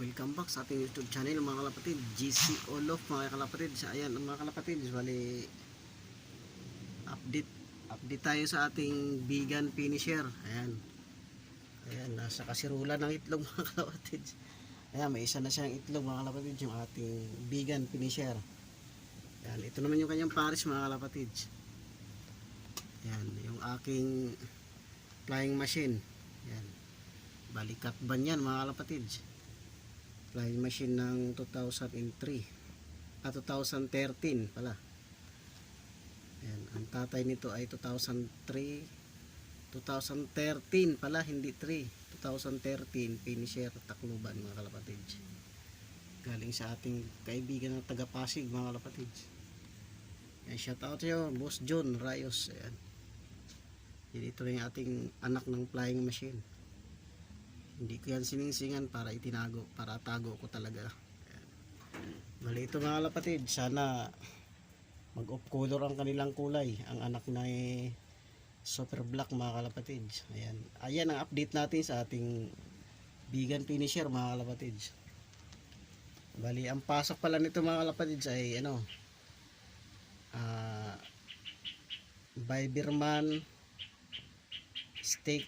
Welcome back sa ating YouTube channel mga kalapatid, GC Olof mga kalapatid. Ayan mga kalapatid, bali update tayo sa ating vegan finisher. Ayan, nasa kasirulan ng itlog mga kalapatid. Ayan, may isa na siyang itlog mga kalapatid, yung ating vegan finisher. Ayan, ito naman yung kanyang pares mga kalapatid. Ayan, yung aking flying machine. Ayan, bali katban yan mga kalapatid. Flying machine ng 2003 2013 pala. Ayan, ang tatay nito ay 2013 pala, hindi 3, 2013 finisher Tacloban mga kalapatid, galing sa ating kaibigan ng taga Pasig mga kalapatid. Ayan, shout out sa'yo Boss John Rayos. Ayan, ito rin yung ating anak ng flying machine. Hindi ko yan siningsingan para itinago, para tago ko talaga. Ayan. Bali ito mga kalapatid, sana mag off color ang kanilang kulay. Ang anak na super black mga kalapatid. Ayan ang update natin sa ating vegan finisher mga kalapatid. Bali ang pasok pala nito mga kalapatid ay Biberman steak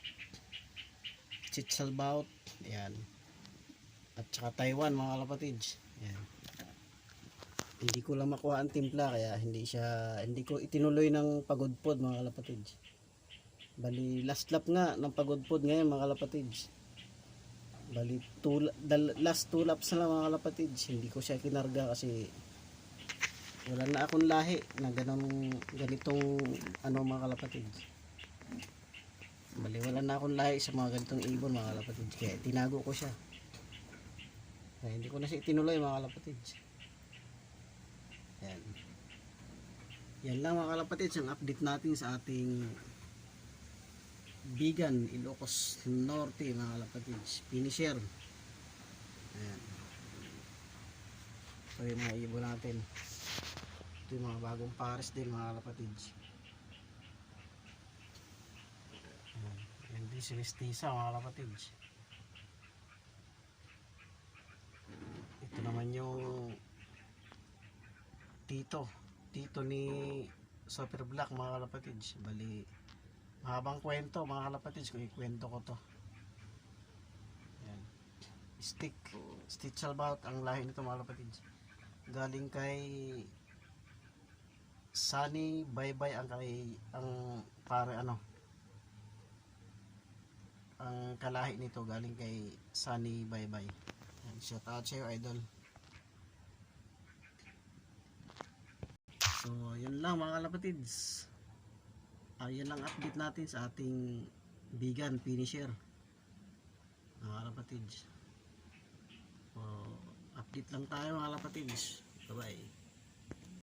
Chitsalbaut, ayan, at saka Taiwan mga kalapatid. Ayan. Hindi ko lang makuha ang timpla kaya hindi ko itinuloy ng pagudpod mga kalapatid. Bali last lap nga ng pagudpod ngayon mga kalapatid. Bali last 2 laps na lang mga kalapatid. Hindi ko siya kinarga kasi wala na akong lahi na ganitong mga kalapatid. Bali wala na akong lahi sa mga ganitong ibon mga kalapatid, kaya tinago ko siya. Kaya hindi ko na siya itinuloy mga kalapatid. Yan lang mga kalapatid ang update natin sa ating vegan Ilocos Norte mga kalapatid finisher. Ayan, ito yung mga ibon natin. Ito yung mga bagong pares din mga kalapatid. Hindi si Mestiza mga kalapatid. Ito naman yung tito ni Super Black mga kalapatid. Bali mahabang kwento mga kalapatid kung ikwento ko to. Ayan. Chitsalbaut ang lahi nito mga kalapatid. Galing kay Sunny Baybay ang kalahi nito, galing kay Sunny Baybay. Shout out sa'yo idol. So yun lang mga kalapatids, yan lang update natin sa ating vegan finisher mga kalapatids. So update lang tayo mga kalapatids. Bye bye.